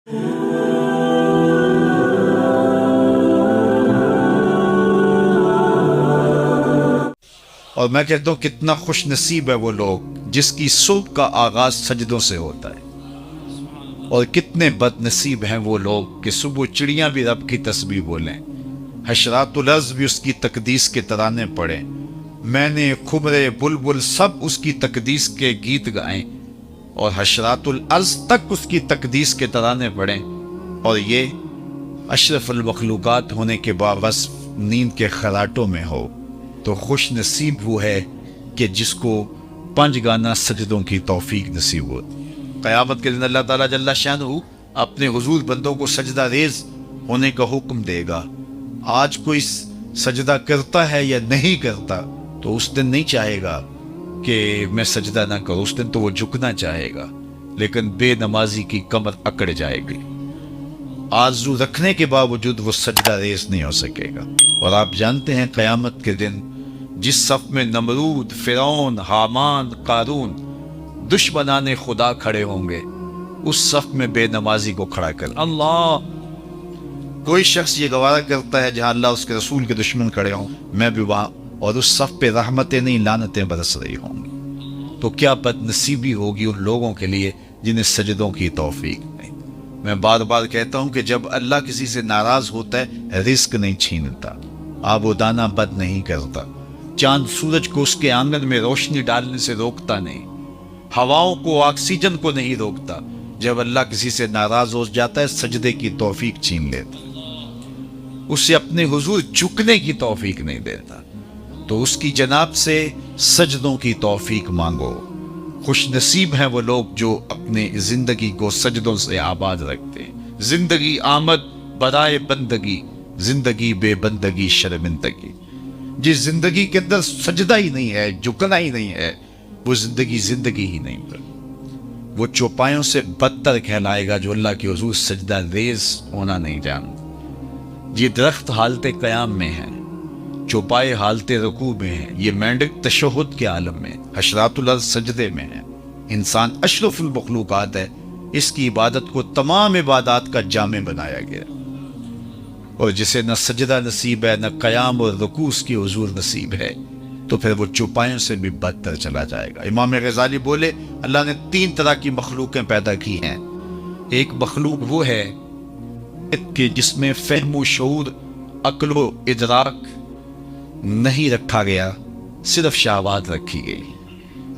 اور میں کہتا ہوں کتنا خوش نصیب ہے وہ لوگ جس کی صبح کا آغاز سجدوں سے ہوتا ہے، اور کتنے بد نصیب ہیں وہ لوگ کہ صبح چڑیاں بھی رب کی تسبیح بولیں، حشرات الارض بھی اس کی تقدیس کے ترانے پڑھیں، میں نے خبرے بلبل سب اس کی تقدیس کے گیت گائیں، اور حشرات الارض تک اس کی تقدیس کے ترانے پڑھیں، اور یہ اشرف المخلوقات ہونے کے باوجود نیند کے خراٹوں میں ہو، تو خوش نصیب وہ ہے کہ جس کو 5 گانا سجدوں کی توفیق نصیب ہوتی۔ قیامت کے دن اللہ تعالیٰ جل شانہ اپنے حضور بندوں کو سجدہ ریز ہونے کا حکم دے گا۔ آج کوئی سجدہ کرتا ہے یا نہیں کرتا تو اس دن نہیں چاہے گا کہ میں سجدہ نہ کروں، اس دن تو وہ جھکنا چاہے گا، لیکن بے نمازی کی کمر اکڑ جائے گی، آرزو رکھنے کے باوجود وہ سجدہ ریز نہیں ہو سکے گا۔ اور آپ جانتے ہیں قیامت کے دن جس صف میں نمرود، فرعون، حامان، قارون دشمنان خدا کھڑے ہوں گے، اس صف میں بے نمازی کو کھڑا کر اللہ، کوئی شخص یہ گوارا کرتا ہے جہاں اللہ اس کے رسول کے دشمن کھڑے ہوں میں بھی وہاں، اور اس صف پہ رحمتیں نہیں لعنتیں برس رہی ہوں گی، تو کیا بد نصیبی ہوگی ان لوگوں کے لیے جنہیں سجدوں کی توفیق نہیں۔ میں بار بار کہتا ہوں کہ جب اللہ کسی سے ناراض ہوتا ہے رزق نہیں چھینتا، آب و دانہ بد نہیں کرتا، چاند سورج کو اس کے آنگن میں روشنی ڈالنے سے روکتا نہیں، ہواؤں کو آکسیجن کو نہیں روکتا، جب اللہ کسی سے ناراض ہو جاتا ہے سجدے کی توفیق چھین لیتا، اسے اپنے حضور جھکنے کی توفیق نہیں دیتا، تو اس کی جناب سے سجدوں کی توفیق مانگو۔ خوش نصیب ہیں وہ لوگ جو اپنے زندگی کو سجدوں سے آباد رکھتے ہیں۔ زندگی آمد برائے بندگی، زندگی بے بندگی شرمندگی۔ جس زندگی کے اندر سجدہ ہی نہیں ہے، جھکنا ہی نہیں ہے، وہ زندگی زندگی ہی نہیں ہے، وہ چوپایوں سے بدتر کہلائے گا جو اللہ کے حضور سجدہ ریز ہونا نہیں جانتا۔ یہ درخت حالت قیام میں ہے، چوپائے حالت رکوع میں ہیں، یہ مینڈک تشہد کے عالم میں، حشرات الارض سجدے میں ہے، انسان اشرف المخلوقات ہے، اس کی عبادت کو تمام عبادات کا جامع بنایا گیا، اور جسے نہ سجدہ نصیب ہے نہ قیام اور رکوع اس کی حضور نصیب ہے تو پھر وہ چوپایوں سے بھی بدتر چلا جائے گا۔ امام غزالی بولے اللہ نے 3 طرح کی مخلوقیں پیدا کی ہیں، ایک مخلوق وہ ہے کہ جس میں فہم و شعور، عقل و ادراک نہیں رکھا گیا، صرف شہوات رکھی گئی،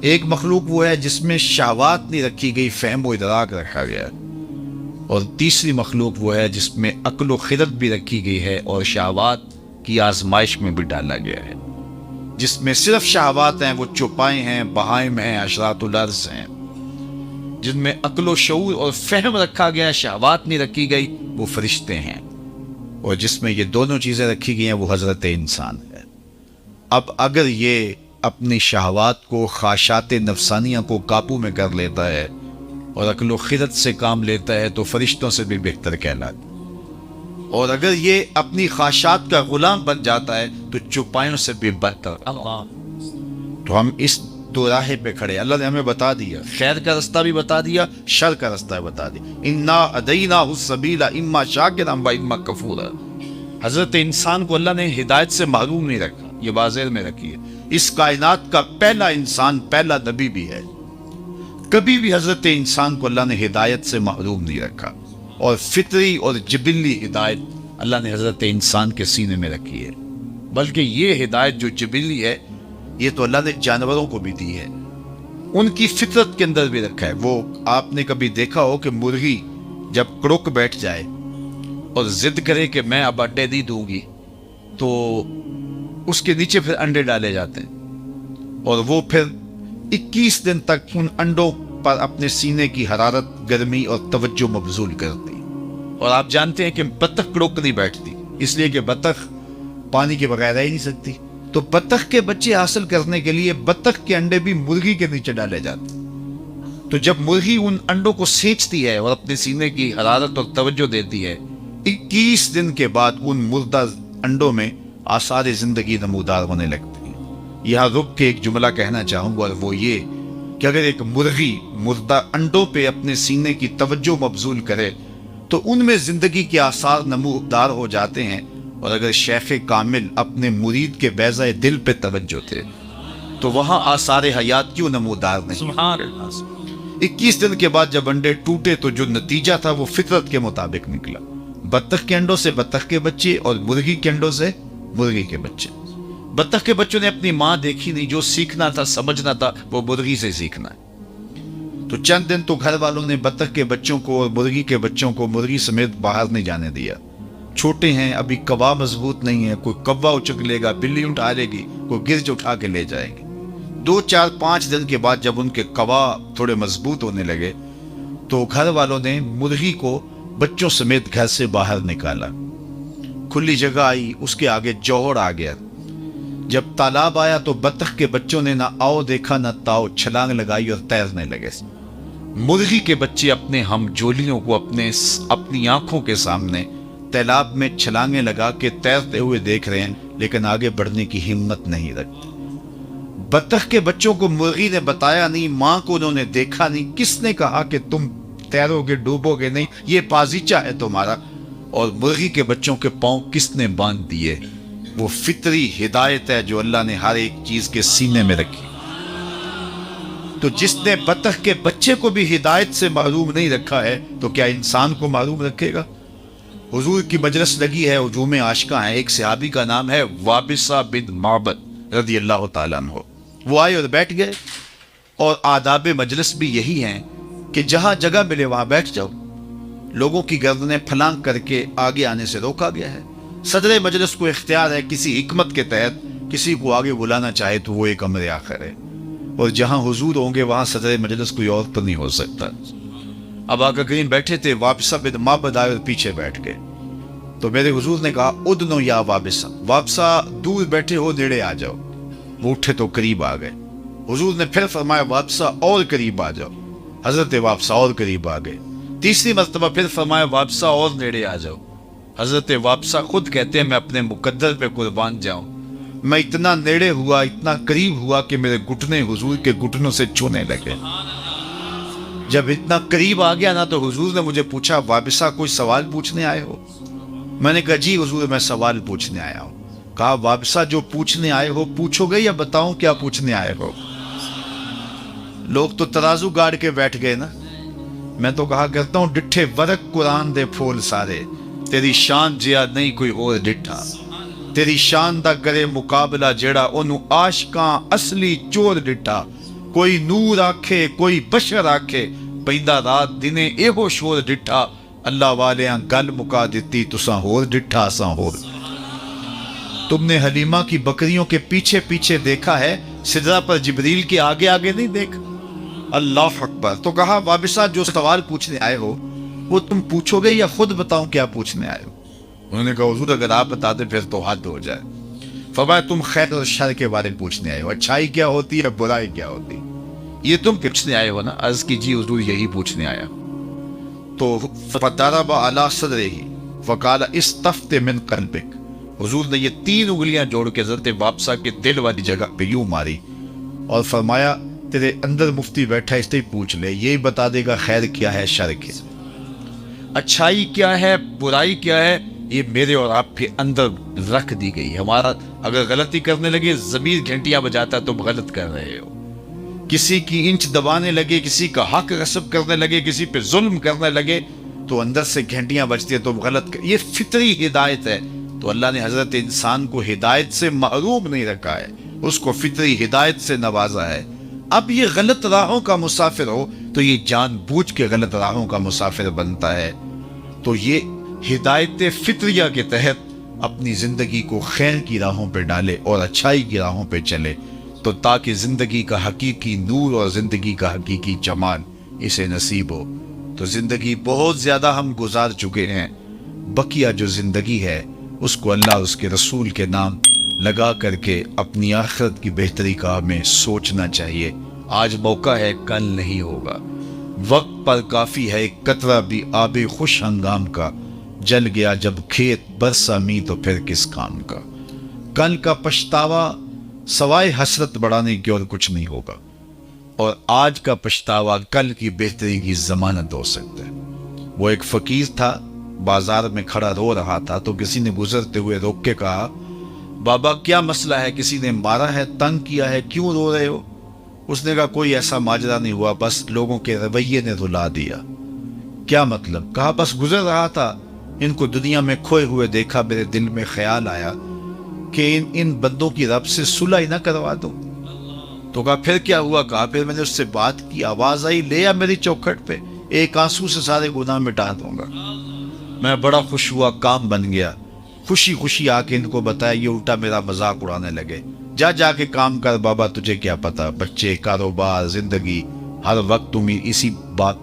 ایک مخلوق وہ ہے جس میں شہوات نہیں رکھی گئی، فہم و ادراک رکھا گیا، اور تیسری مخلوق وہ ہے جس میں عقل و خرد بھی رکھی گئی ہے اور شہوات کی آزمائش میں بھی ڈالا گیا ہے۔ جس میں صرف شہوات ہیں وہ چوپائے ہیں، بہائم ہیں، حشرات الارض ہیں، جن میں عقل و شعور اور فہم رکھا گیا، شہوات نہیں رکھی گئی، وہ فرشتے ہیں، اور جس میں یہ دونوں چیزیں رکھی گئی ہیں وہ حضرت انسان ہے۔ اب اگر یہ اپنی شہوات کو، خواہشات نفسانیہ کو قابو میں کر لیتا ہے اور عقل و خرد سے کام لیتا ہے تو فرشتوں سے بھی بہتر کہلاتا ہے، اور اگر یہ اپنی خواہشات کا غلام بن جاتا ہے تو چوپایوں سے بھی بدتر۔ تو ہم اس دو راہ پہ کھڑے، اللہ نے ہمیں بتا دیا، خیر کا رستہ بھی بتا دیا، شر کا رستہ بھی بتا دیا، انا ہدیناہ السبیل اما شاکرا و اما کفورا۔ حضرت انسان کو اللہ نے ہدایت سے محروم نہیں رکھا، یہ واضح میں رکھی ہے، اس کائنات کا پہلا انسان، پہلا نبی بھی ہے، کبھی بھی حضرت انسان کو اللہ نے ہدایت سے محروم نہیں رکھا، اور فطری اور جبلی ہدایت اللہ نے حضرت انسان کے سینے میں رکھی ہے، بلکہ یہ ہدایت جو جبلی ہے یہ تو اللہ نے جانوروں کو بھی دی ہے، ان کی فطرت کے اندر بھی رکھا ہے۔ وہ آپ نے کبھی دیکھا ہو کہ مرغی جب کڑک بیٹھ جائے اور ضد کرے کہ میں اب انڈے نہیں دوں گی تو اس کے نیچے پھر انڈے ڈالے جاتے ہیں، اور وہ پھر 21 دن تک ان انڈوں پر اپنے سینے کی حرارت، گرمی اور توجہ مبذول کرتی، اور آپ جانتے ہیں کہ بطخ کڑک نہیں بیٹھتی، اس لیے کہ بطخ پانی کے بغیر رہ ہی نہیں سکتی، تو بطخ کے بچے حاصل کرنے کے لیے بطخ کے انڈے بھی مرغی کے نیچے ڈالے جاتے ہیں، تو جب مرغی ان انڈوں کو سینچتی ہے اور اپنے سینے کی حرارت اور توجہ دیتی ہے، 21 دن کے بعد ان مردہ انڈوں میں آثار زندگی نمودار ہونے لگتی ہیں۔ یہاں رک کے ایک جملہ کہنا چاہوں گا، اور وہ یہ کہ اگر ایک مرغی مردہ انڈوں پہ اپنے سینے کی توجہ مبذول کرے تو ان میں زندگی کے آثار نمودار ہو جاتے ہیں. اور اگر شیخ کامل اپنے مرید کے بیضہ دل پہ توجہ تھے تو وہاں آثار حیات کیوں نمودار نہیں؟ سبحان اللہ. 21 دن کے بعد جب انڈے ٹوٹے تو جو نتیجہ تھا وہ فطرت کے مطابق نکلا. بطخ کے انڈوں سے بطخ کے بچے اور مرغی کے انڈوں سے مرغی کے بچے. بطخ کے بچوں نے اپنی ماں دیکھی نہیں، جو سیکھنا تھا سمجھنا تھا وہ مرغی سے سیکھنا ہے. تو چند دن تو گھر والوں نے بطخ کے بچوں کو اور مرغی کے بچوں کو مرغی سمیت باہر نہیں جانے دیا. چھوٹے ہیں ابھی، کوا مضبوط نہیں ہے، کوئی کوا اچک لے گا، بلی اٹھا لے گی، کوئی گرج اٹھا کے لے جائیں گے. 2 4 5 دن کے بعد جب ان کے کوا تھوڑے مضبوط ہونے لگے تو گھر والوں نے مرغی کو بچوں سمیت گھر سے باہر نکالا. کھلی جگہ آئی، اس کے آگے جوہر آ گیا. جب تالاب آیا تو بطخ کے بچوں نے نہ آؤ دیکھا نہ تاؤ، چھلانگ لگائی اور تیرنے لگے. مرغی کے بچے اپنے ہم جولیوں کو اپنی آنکھوں کے سامنے تالاب میں چھلانگیں لگا کے تیرتے ہوئے دیکھ رہے ہیں، لیکن آگے بڑھنے کی ہمت نہیں رکھتے. بطخ کے بچوں کو مرغی نے بتایا نہیں، ماں کو انہوں نے دیکھا نہیں. کس نے کہا کہ تم تیرو گے ڈوبو گے نہیں، یہ بازیچہ ہے تمہارا؟ اور مرغی کے بچوں کے پاؤں کس نے باندھ دیے؟ وہ فطری ہدایت ہے جو اللہ نے ہر ایک چیز کے سینے میں رکھی. تو جس نے بطخ کے بچے کو بھی ہدایت سے محروم نہیں رکھا ہے تو کیا انسان کو محروم رکھے گا؟ حضور کی مجلس لگی ہے، ہجوم عاشقاں ہیں. ایک صحابی کا نام ہے وابصہ بن معبد رضی اللہ تعالیٰ عنہ. وہ آئے اور بیٹھ گئے، اور آداب مجلس بھی یہی ہیں کہ جہاں جگہ ملے وہاں بیٹھ جاؤ. لوگوں کی گردنیں پھلانگ کر کے آگے آنے سے روکا گیا ہے. صدر مجلس کو اختیار ہے کسی حکمت کے تحت کسی کو آگے بلانا چاہے تو وہ ایک امر آخر ہے، اور جہاں حضور ہوں گے وہاں صدر مجلس کوئی اور تو نہیں ہو سکتا. اب آقا کریم بیٹھے تھے، وابصہ بن معبد آئے اور پیچھے بیٹھ گئے. تو میرے حضور نے کہا ادنو یا وابصہ، وابصہ دور بیٹھے ہو نیڑے آ جاؤ. وہ اٹھے تو قریب آ گئے. حضور نے پھر فرمایا وابصہ اور قریب آ جاؤ. حضرت وابصہ اور قریب آ گئے. تیسری مرتبہ پھر فرمایا وابصہ اور نیڑے آ جاؤ. حضرت وابصہ خود کہتے ہیں میں اپنے مقدر پہ قربان جاؤں، میں اتنا نیڑے ہوا، اتنا قریب ہوا کہ میرے گھٹنے حضور کے گھٹنوں سے چھونے لگے. جب اتنا قریب آ گیا نا تو حضور نے مجھے پوچھا وابصہ کوئی سوال پوچھنے آئے ہو؟ میں نے کہا جی حضور میں سوال پوچھنے آیا ہوں. کہا وابصہ جو پوچھنے آئے ہو پوچھو گے یا بتاؤں کیا پوچھنے آئے ہو؟ لوگ تو ترازو گاڑ کے بیٹھ گئے نا. میں تو کہا کرتا ہوں ڈٹھے ورق قرآن دے پھول سارے، تیری شان جیا نہیں کوئی اور ڈٹھا. تیری شان دا کرے مقابلہ جیڑا انہوں عاشقاں اصلی چور ڈٹھا. کوئی نور آکھے کوئی بشر آکھے، پیندہ رات دنے ایہو شور ڈٹھا. اللہ والیاں گل مکا دیتی تساں ہور ڈٹھا اساں ہور. تم نے حلیمہ کی بکریوں کے پیچھے پیچھے دیکھا ہے، سدرہ پر جبریل کے آگے آگے نہیں دیکھا. اللہ اکبر. تو کہا وابصہ جو سوال پوچھنے آئے ہو وہ تم پوچھو گے یا خود بتاؤں کیا پوچھنے آئے ہو؟ انہوں نے کہا حضور اگر آپ بتاتے پھر تو حد ہو جائے. فرمایا تم خیر اور شر کے بارے میں پوچھنے آئے ہو، اچھائی کیا ہوتی ہے برائی کیا ہوتی ہے، یہ تم پوچھنے آئے ہو نا؟ عرض کی جی حضور یہی پوچھنے آیا. تو فضرب علی صدرہ فقال استفت من قلبک. حضور نے یہ 3 انگلیاں جوڑ کے حضرت وابصہ کے دل والی جگہ پہ یوں ماری اور فرمایا تیرے اندر مفتی بیٹھا اس سے پوچھ لے، یہی بتا دے گا خیر کیا ہے شر کیا، اچھائی کیا ہے برائی کیا ہے. یہ میرے اور آپ کے اندر رکھ دی گئی. ہمارا اگر غلطی کرنے لگے ضمیر گھنٹیاں بجاتا تم غلط کر رہے ہو. کسی کی انچ دبانے لگے، کسی کا حق غصب کرنے لگے، کسی پہ ظلم کرنے لگے تو اندر سے گھنٹیاں بجتی ہیں تم غلط کر. یہ فطری ہدایت ہے. تو اللہ نے حضرت انسان کو ہدایت سے محروم نہیں رکھا ہے، اس کو فطری ہدایت سے نوازا ہے. اب یہ غلط راہوں کا مسافر ہو تو یہ جان بوجھ کے غلط راہوں کا مسافر بنتا ہے. تو یہ ہدایت فطریہ کے تحت اپنی زندگی کو خیر کی راہوں پہ ڈالے اور اچھائی کی راہوں پہ چلے، تو تاکہ زندگی کا حقیقی نور اور زندگی کا حقیقی جمال اسے نصیب ہو. تو زندگی بہت زیادہ ہم گزار چکے ہیں، بقیہ جو زندگی ہے اس کو اللہ اس کے رسول کے نام لگا کر کے اپنی آخرت کی بہتری کا ہمیں سوچنا چاہیے. آج موقع ہے کل نہیں ہوگا. وقت پر کافی ہے ایک قطرہ بھی آب خوش ہنگام کا، جل گیا جب کھیت برسا می تو پھر کس کام کا. کل کا پچھتاوا سوائے حسرت بڑھانے کی اور کچھ نہیں ہوگا، اور آج کا پچھتاوا کل کی بہتری کی ضمانت ہو سکتا ہے. وہ ایک فقیر تھا، بازار میں کھڑا رو رہا تھا، تو کسی نے گزرتے ہوئے روک کے کہا بابا کیا مسئلہ ہے، کسی نے مارا ہے، تنگ کیا ہے، کیوں رو رہے ہو؟ اس نے کہا کوئی ایسا ماجرا نہیں ہوا، بس لوگوں کے رویے نے رلا دیا۔ کیا مطلب؟ کہا بس گزر رہا تھا، ان کو دنیا میں کھوئے ہوئے دیکھا، میرے دل میں خیال آیا کہ ان بندوں کی رب سے صلح ہی نہ کروا دوں۔ تو کہا پھر کیا ہوا؟ کہا پھر میں نے اس سے بات کی، آواز آئی لے آ میری چوکھٹ پہ، ایک آنسو سے سارے گناہ مٹا دوں گا۔ میں بڑا خوش ہوا، کام بن گیا، خوشی خوشی آ کے ان کو بتایا، یہ الٹا میرا مذاق اڑانے لگے۔ جا کے کام کر بابا، تجھے کیا پتا، بچے، کاروبار، زندگی، ہر وقت تم اسی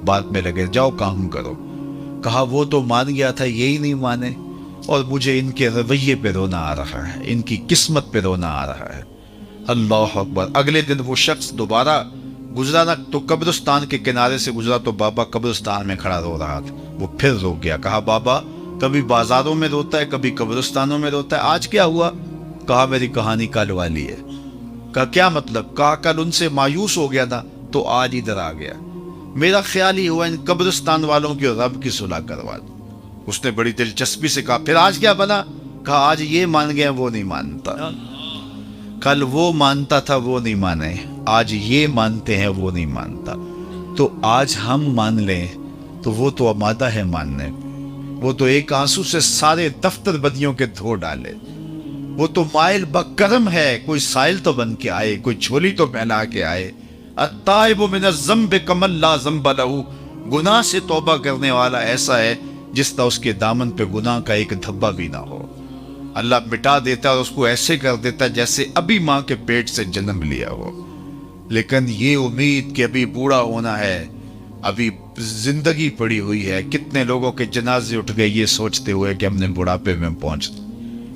بات میں لگے، جاؤ کام کرو۔ کہا وہ تو مان گیا تھا، یہی نہیں مانے، اور مجھے ان کے رویے پہ رونا آ رہا ہے، ان کی قسمت پہ رونا آ رہا ہے۔ اللہ اکبر۔ اگلے دن وہ شخص دوبارہ گزرا نہ، تو قبرستان کے کنارے سے گزرا تو بابا قبرستان میں کھڑا رو رہا تھا۔ وہ پھر رو گیا۔ کہا بابا کبھی بازاروں میں روتا ہے، کبھی قبرستانوں میں روتا ہے، آج کیا ہوا؟ کہا میری کہانی کل والی ہے۔ کہا کیا مطلب؟ کہا کل ان سے مایوس ہو گیا تھا تو آج ادھر آ گیا، میرا خیال ہی ہوا ان قبرستان والوں کی رب کی صلح کروا دوں۔ اس نے بڑی دلچسپی سے کہا پھر آج کیا بنا؟ کہا آج یہ مان گیا، وہ نہیں مانتا، کل وہ مانتا تھا، وہ نہیں مانے، آج یہ مانتے ہیں، وہ نہیں مانتا، تو آج ہم مان لیں تو وہ تو آمادہ ہے ماننے، وہ تو ایک آنسو سے سارے دفتر بدیوں کے دھو ڈالے، وہ تو مائل بکرم ہے، کوئی سائل تو بن کے آئے، کوئی جھولی تو پہنا کے آئے۔ التائب من الذنب کمن لا ذنب لہ، گناہ سے توبہ کرنے والا ایسا ہے جس طرح اس کے دامن پہ گناہ کا ایک دھبا بھی نہ ہو۔ اللہ مٹا دیتا ہے اور اس کو ایسے کر دیتا ہے جیسے ابھی ماں کے پیٹ سے جنم لیا ہو۔ لیکن یہ امید کہ ابھی بوڑھا ہونا ہے، ابھی زندگی پڑی ہوئی ہے، کتنے لوگوں کے جنازے اٹھ گئے یہ سوچتے ہوئے کہ ہم نے بڑھاپے میں پہنچ۔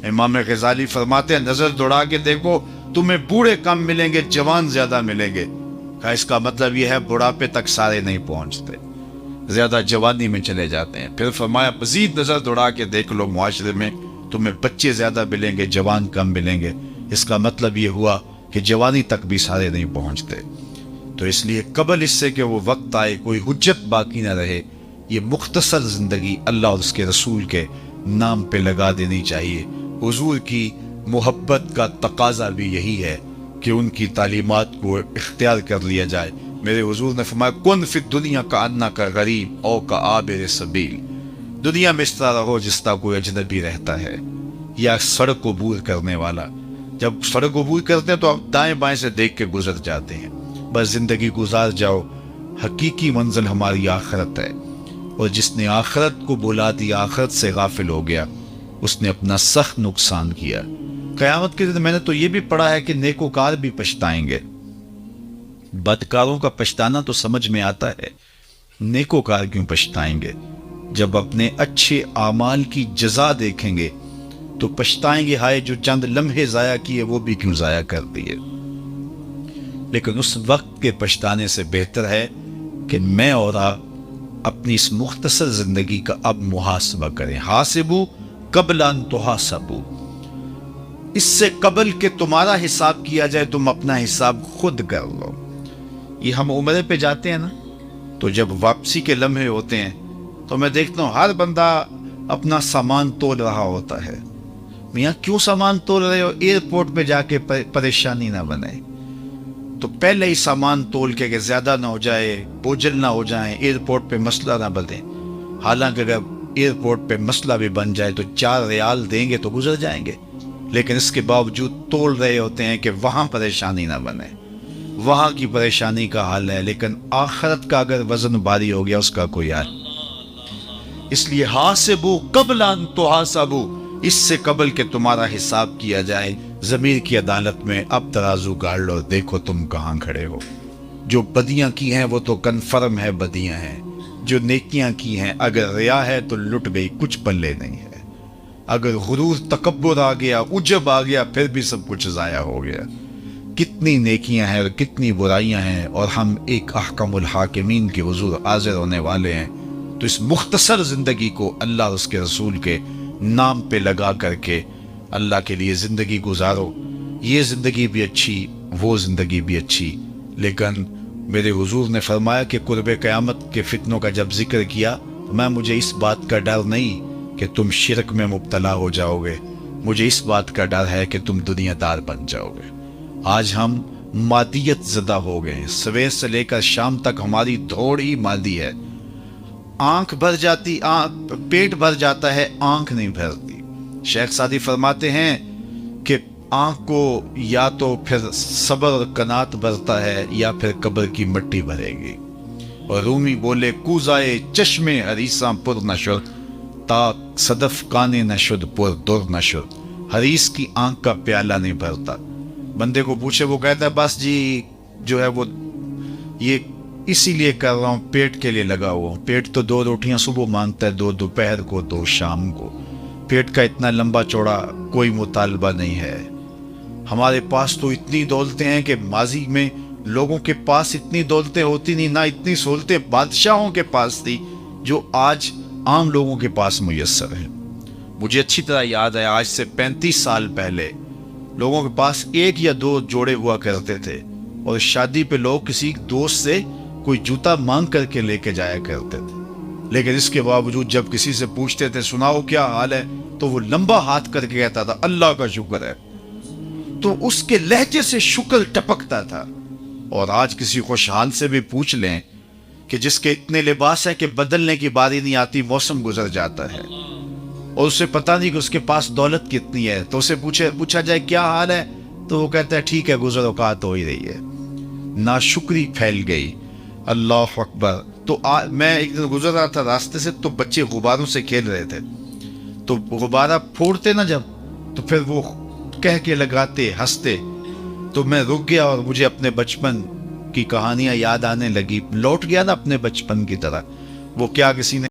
امام غزالی فرماتے ہیں نظر دوڑا کے دیکھو، تمہیں بوڑھے کم ملیں گے، جوان زیادہ ملیں گے۔ کہا اس کا مطلب یہ ہے بڑھاپے تک سارے نہیں پہنچتے، زیادہ جوانی میں چلے جاتے ہیں۔ پھر فرمایا مزید نظر دوڑا کے دیکھ لو، معاشرے میں تمہیں بچے زیادہ ملیں گے، جوان کم ملیں گے۔ اس کا مطلب یہ ہوا کہ جوانی تک بھی سارے نہیں پہنچتے۔ تو اس لیے قبل اس سے کہ وہ وقت آئے کوئی حجت باقی نہ رہے، یہ مختصر زندگی اللہ اور اس کے رسول کے نام پہ لگا دینی چاہیے۔ حضور کی محبت کا تقاضا بھی یہی ہے کہ ان کی تعلیمات کو اختیار کر لیا جائے۔ میرے حضور نے فرمایا کن فی الدنیا کأنک غریب او کعابر سبیل، دنیا میں اس طرح رہو جس طرح کوئی اجنبی رہتا ہے یا سڑک عبور کرنے والا۔ جب سڑک عبور کرتے ہیں تو آپ دائیں بائیں سے دیکھ کے گزر جاتے ہیں، بس زندگی گزار جاؤ۔ حقیقی منزل ہماری آخرت ہے، اور جس نے آخرت کو بلا دی، آخرت سے غافل ہو گیا، اس نے اپنا سخت نقصان کیا۔ قیامت کے دن میں نے تو یہ بھی پڑھا ہے کہ نیکوکار بھی پچھتائیں گے۔ بدکاروں کا پچھتانا تو سمجھ میں آتا ہے، نیکوکار کیوں پچھتائیں گے؟ جب اپنے اچھے اعمال کی جزا دیکھیں گے تو پچھتائیں گے، ہائے جو چند لمحے ضائع کیے وہ بھی کیوں ضائع کر دیے۔ لیکن اس وقت کے پچھتانے سے بہتر ہے کہ میں اور آپ اپنی اس مختصر زندگی کا اب محاسبہ کریں۔ حاسبوا قبل ان تحاسبوا، اس سے قبل کہ تمہارا حساب کیا جائے تم اپنا حساب خود کر لو۔ یہ ہم عمرے پہ جاتے ہیں نا، تو جب واپسی کے لمحے ہوتے ہیں تو میں دیکھتا ہوں ہر بندہ اپنا سامان تول رہا ہوتا ہے۔ میاں کیوں سامان تول رہے ہو؟ ایئرپورٹ پہ جا کے پریشانی نہ بنے، تو پہلے ہی سامان تول کے کہ زیادہ نہ ہو جائے، بوجھل نہ ہو جائیں، ایئرپورٹ پہ مسئلہ نہ بنے۔ حالانکہ اگر ایئرپورٹ پہ مسئلہ بھی بن جائے تو 4 ریال دیں گے تو گزر جائیں گے، لیکن اس کے باوجود تول رہے ہوتے ہیں کہ وہاں پریشانی نہ بنے، وہاں کی پریشانی کا حل ہے۔ لیکن آخرت کا اگر وزن بھاری ہو گیا اس کا کوئی حل۔ اس لیے حاسبوا قبل ان تحاسبوا، اس سے قبل کہ تمہارا حساب کیا جائے، ضمیر کی عدالت میں اب ترازو گاڑ لو، دیکھو تم کہاں کھڑے ہو۔ جو بدیاں کی ہیں وہ تو کنفرم ہے بدیاں ہیں، جو نیکیاں کی ہیں اگر ریا ہے تو لٹ گئی، کچھ پلے نہیں ہے۔ اگر غرور تکبر آ گیا، عجب آ گیا، پھر بھی سب کچھ ضائع ہو گیا۔ کتنی نیکیاں ہیں اور کتنی برائیاں ہیں، اور ہم ایک احکم الحاکمین کے حضور حاضر ہونے والے ہیں۔ تو اس مختصر زندگی کو اللہ اور اس کے رسول کے نام پہ لگا کر کے اللہ کے لیے زندگی گزارو۔ یہ زندگی بھی اچھی، وہ زندگی بھی اچھی، لیکن میرے حضور نے فرمایا کہ قرب قیامت کے فتنوں کا جب ذکر کیا میں مجھے اس بات کا ڈر نہیں کہ تم شرک میں مبتلا ہو جاؤ گے، مجھے اس بات کا ڈر ہے کہ تم دنیا دار بن جاؤ گے۔ آج ہم مادیت زدہ ہو گئے ہیں، صبح سے لے کر شام تک ہماری دوڑ ہی مادی ہے۔ آنکھ بھر جاتی، پیٹ بھر جاتا ہے، آنکھ نہیں بھرتی۔ شیخ سعدی فرماتے ہیں کہ آنکھ کو یا تو پھر صبر اور قناعت بھرتا ہے یا پھر قبر کی مٹی بھرے گی۔ اور رومی بولے کوزائے چشمے حریصاں پر نشد، تا صدف کانے نشد پر در نشد۔ حریص کی آنکھ کا پیالہ نہیں بھرتا۔ بندے کو پوچھے، وہ کہتا ہے بس جی جو ہے وہ یہ اسی لیے کر رہا ہوں، پیٹ کے لیے لگا ہوا ہوں۔ پیٹ تو 2 روٹیاں صبح مانگتا ہے، 2 دوپہر کو، 2 شام کو۔ پیٹ کا اتنا لمبا چوڑا کوئی مطالبہ نہیں ہے۔ ہمارے پاس تو اتنی دولتیں ہیں کہ ماضی میں لوگوں کے پاس اتنی دولتیں ہوتی نہیں، نہ اتنی سہولتیں بادشاہوں کے پاس تھی جو آج عام لوگوں کے پاس میسر ہیں۔ مجھے اچھی طرح یاد ہے، آج سے 35 سال پہلے لوگوں کے پاس 1 یا 2 جوڑے ہوا کرتے تھے، اور شادی پہ لوگ کسی دوست سے کوئی جوتا مانگ کر کے لے کے جایا کرتے تھے۔ لیکن اس کے باوجود جب کسی سے پوچھتے تھے سناؤ کیا حال ہے، تو وہ لمبا ہاتھ کر کے کہتا تھا اللہ کا شکر ہے۔ تو اس کے لہجے سے شکر ٹپکتا تھا۔ اور آج کسی خوشحال سے بھی پوچھ لیں کہ جس کے اتنے لباس ہے کہ بدلنے کی باری نہیں آتی، موسم گزر جاتا ہے، اور اسے پتہ نہیں کہ اس کے پاس دولت کتنی ہے، تو اسے پوچھا جائے کیا حال ہے، تو وہ کہتا ہے ٹھیک ہے، گزر اوقات ہو ہی رہی ہے۔ ناشکری پھیل گئی۔ اللہ اکبر۔ تو میں ایک دن گزر رہا تھا راستے سے، تو بچے غباروں سے کھیل رہے تھے، تو غبارہ پھوڑتے نا جب، تو پھر وہ کہہ کے لگاتے، ہنستے، تو میں رک گیا اور مجھے اپنے بچپن کی کہانیاں یاد آنے لگی، لوٹ گیا نا اپنے بچپن کی طرح۔ وہ کیا کسی نے